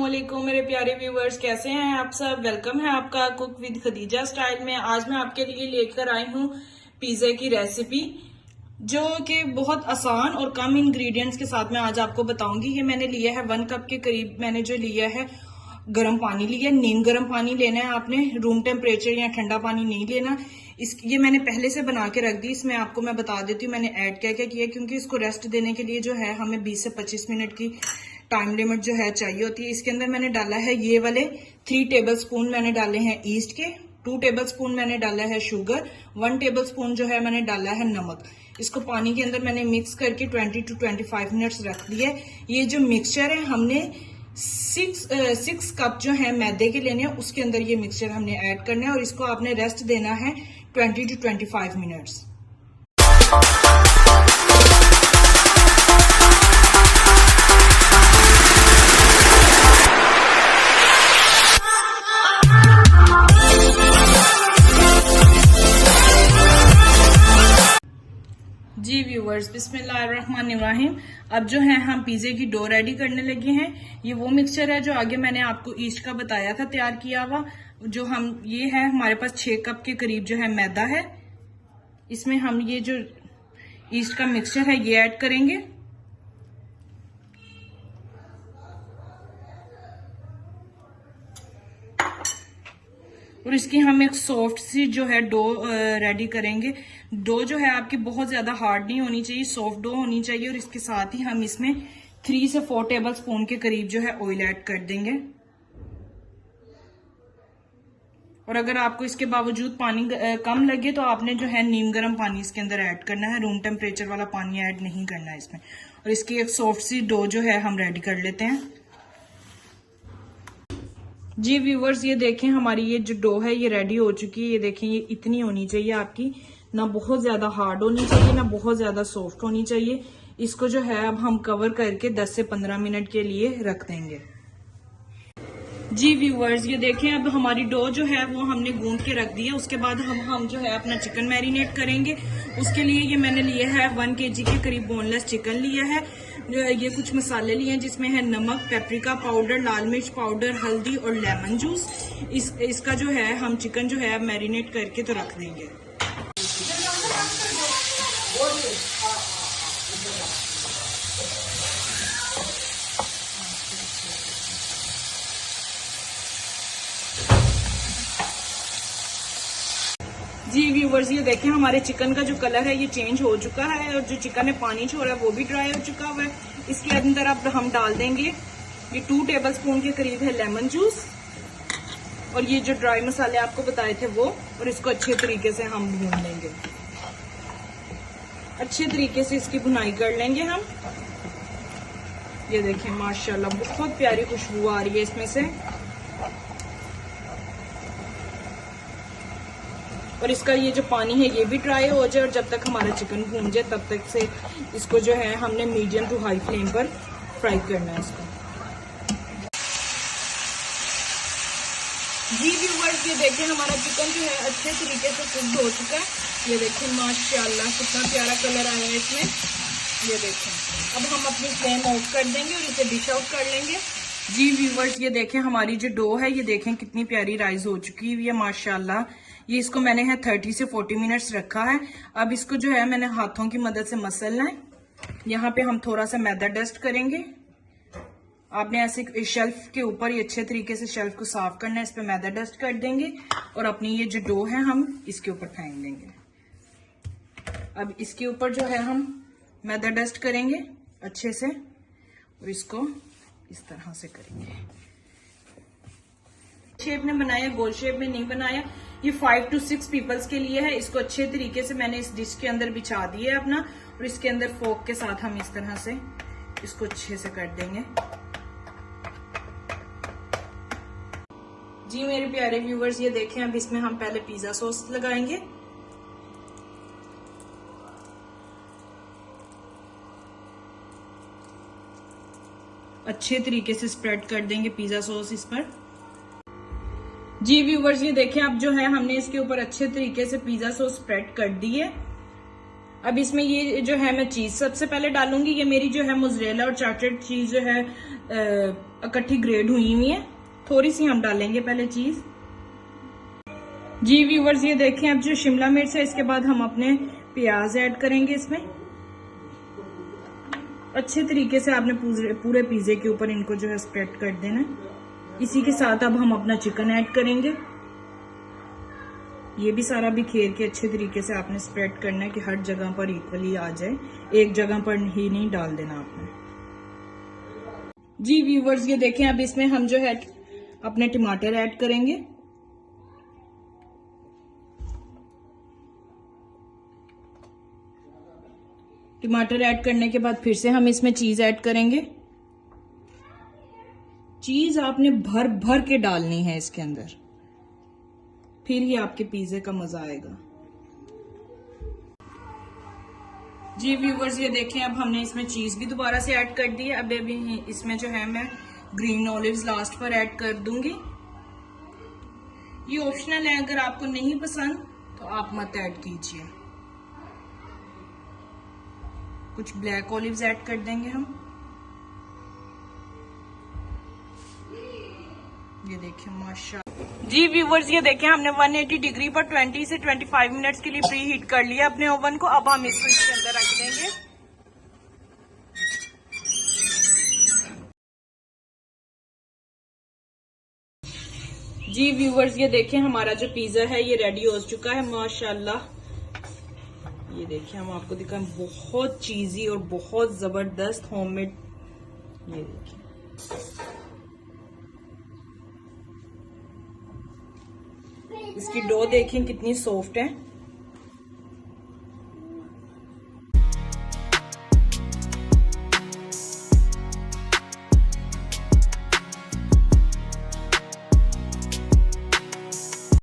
अस्सलामुअलैकुम मेरे प्यारे व्यूवर्स, कैसे हैं आप सब। वेलकम है आपका कुक विद खदीजा स्टाइल में। आज मैं आपके लिए लेकर आई हूँ पिज्जा की रेसिपी, जो कि बहुत आसान और कम इंग्रेडिएंट्स के साथ मैं आज आपको बताऊंगी। ये मैंने लिया है 1 कप के करीब। मैंने जो लिया है गर्म पानी लिया, नीम गर्म पानी लेना है आपने, रूम टेम्परेचर या ठंडा पानी नहीं लेना। ये मैंने पहले से बना के रख दी। इसमें आपको मैं बता देती हूँ मैंने ऐड क्या क्या किया, क्योंकि इसको रेस्ट देने के लिए जो है हमें 20 से 25 मिनट की टाइम लिमिट जो है चाहिए होती है। इसके अंदर मैंने डाला है ये वाले 3 टेबल स्पून मैंने डाले हैं ईस्ट के, 2 टेबल स्पून मैंने डाला है शुगर, 1 टेबल स्पून जो है मैंने डाला है नमक। इसको पानी के अंदर मैंने मिक्स करके 20 to 25 मिनट्स रख दिया है। ये जो मिक्सचर है हमने 6 कप जो है मैदे के लेने हैं, उसके अंदर ये मिक्सचर हमने ऐड करना है और इसको आपने रेस्ट देना है 20 to 25 मिनट्स। जी व्यूवर्स, बिस्मिल्लाहिर्रहमानिर्रहीम। अब जो है हम पिज्जे की डो रेडी करने लगे हैं। ये वो मिक्सचर है जो आगे मैंने आपको ईस्ट का बताया था तैयार किया हुआ। जो हम ये है हमारे पास 6 कप के करीब जो है मैदा है। इसमें हम ये जो ईस्ट का मिक्सचर है ये ऐड करेंगे। और इसकी हम एक सॉफ्ट सी जो है डो रेडी करेंगे। डो जो है आपकी बहुत ज्यादा हार्ड नहीं होनी चाहिए, सॉफ्ट डो होनी चाहिए। और इसके साथ ही हम इसमें 3 से 4 टेबल स्पून के करीब जो है ऑयल ऐड कर देंगे। और अगर आपको इसके बावजूद पानी कम लगे तो आपने जो है नीम गर्म पानी इसके अंदर ऐड करना है, रूम टेम्परेचर वाला पानी ऐड नहीं करना है इसमें। और इसकी एक सॉफ्ट सी डो जो है हम रेडी कर लेते हैं। जी व्यूवर्स, ये देखें हमारी ये जो डो है ये रेडी हो चुकी है। ये देखें ये इतनी होनी चाहिए आपकी, ना बहुत ज्यादा हार्ड होनी चाहिए ना बहुत ज्यादा सॉफ्ट होनी चाहिए। इसको जो है अब हम कवर करके 10 से 15 मिनट के लिए रख देंगे। जी व्यूवर्स, ये देखें अब हमारी डो जो है वो हमने गूंद के रख दी है। उसके बाद हम जो है अपना चिकन मैरिनेट करेंगे। उसके लिए ये मैंने लिया है 1 kg के करीब बोनलेस चिकन लिया है। ये कुछ मसाले लिए हैं जिसमें है नमक, पेपरिका पाउडर, लाल मिर्च पाउडर, हल्दी और लेमन जूस। इसका जो है हम चिकन जो है मैरिनेट करके तो रख देंगे। जी व्यूवर्स, ये देखें हमारे चिकन का जो कलर है ये चेंज हो चुका है और जो चिकन में पानी छोड़ रहा है वो भी ड्राई हो चुका हुआ है। इसके अंदर अब हम डाल देंगे ये 2 टेबल स्पून के करीब है लेमन जूस और ये जो ड्राई मसाले आपको बताए थे वो। और इसको अच्छे तरीके से हम भून लेंगे, अच्छे तरीके से इसकी भुनाई कर लेंगे हम। ये देखें माशाल्लाह बहुत प्यारी खुशबू आ रही है इसमें से। और इसका ये जो पानी है ये भी ड्राई हो जाए और जब तक हमारा चिकन भून जाए तब तक से इसको जो है हमने मीडियम टू हाई फ्लेम पर फ्राई करना है इसको। जी व्यूवर्स, ये देखिए हमारा चिकन जो है अच्छे तरीके से कुक हो चुका है। ये देखिए माशाल्लाह कितना प्यारा कलर आया है इसमें। ये देखें अब हम अपनी फ्लेम ऑफ कर देंगे और इसे डिश आउट कर लेंगे। जी व्यूवर्स, ये देखें हमारी जो डो है ये देखें कितनी प्यारी राइज हो चुकी है माशाल्लाह। ये इसको मैंने है 30 से 40 मिनट्स रखा है। अब इसको जो है मैंने हाथों की मदद से मसलना है। यहाँ पे हम थोड़ा सा मैदा डस्ट करेंगे। आपने ऐसे शेल्फ के ऊपर ये अच्छे तरीके से शेल्फ को साफ करना है, इस पे मैदा डस्ट कर देंगे और अपनी ये जो डो है हम इसके ऊपर फेंक देंगे। अब इसके ऊपर जो है हम मैदा डस्ट करेंगे अच्छे से और इसको इस तरह से करेंगे। शेप में बनाया, गोल शेप में नहीं बनाया। ये 5 to 6 पीपल्स के लिए है। इसको अच्छे तरीके से मैंने इस डिश के अंदर बिछा दिया है अपना और इसके अंदर फोक के साथ हम इस तरह से इसको अच्छे से कर देंगे। जी मेरे प्यारे व्यूवर्स, ये देखें अब इसमें हम पहले पिज्जा सॉस लगाएंगे। अच्छे तरीके से स्प्रेड कर देंगे पिज्जा सॉस इस पर। जी व्यूवर्स, ये देखें अब जो है हमने इसके ऊपर अच्छे तरीके से पिज्जा सॉस स्प्रेड कर दी है। अब इसमें ये जो है मैं चीज सबसे पहले डालूंगी। ये मेरी जो है मोज़रेला और चार्टेड चीज जो है इकट्ठी ग्रेड हुई हुई है। थोड़ी सी हम डालेंगे पहले चीज। जी व्यूवर्स, ये देखें अब जो शिमला मिर्च है इसके बाद हम अपने प्याज ऐड करेंगे इसमें। अच्छे तरीके से आपने पूरे पिज्जे के ऊपर इनको जो है स्प्रेड कर देना। इसी के साथ अब हम अपना चिकन ऐड करेंगे। ये भी सारा बिखेर के अच्छे तरीके से आपने स्प्रेड करना है कि हर जगह पर इक्वली आ जाए, एक जगह पर ही नहीं डाल देना आपने। जी व्यूवर्स, ये देखें अब इसमें हम जो है अपने टमाटर ऐड करेंगे। टमाटर ऐड करने के बाद फिर से हम इसमें चीज ऐड करेंगे। चीज आपने भर भर के डालनी है इसके अंदर, फिर ही आपके पिज्जे का मजा आएगा। जी व्यूवर्स, ये देखें अब हमने इसमें चीज भी दोबारा से ऐड कर दी है। अब अभी इसमें जो है मैं ग्रीन ऑलिव्स लास्ट पर ऐड कर दूंगी। ये ऑप्शनल है, अगर आपको नहीं पसंद तो आप मत ऐड कीजिए। कुछ ब्लैक ऑलिव्स ऐड कर देंगे हम। ये देखिए माशाल्लाह। जी व्यूवर्स, ये देखें हमने 180 डिग्री पर 20 से 25 मिनट्स के लिए प्री हीट कर लिया अपने ओवन को। अब हम इसको इसके अंदर रख देंगे। जी व्यूवर्स, ये देखें हमारा जो पिज्जा है ये रेडी हो चुका है माशाल्लाह। ये देखिए हम आपको दिखाएं, बहुत चीजी और बहुत जबरदस्त होममेड। ये देखिए इसकी डो देखें कितनी सॉफ्ट है।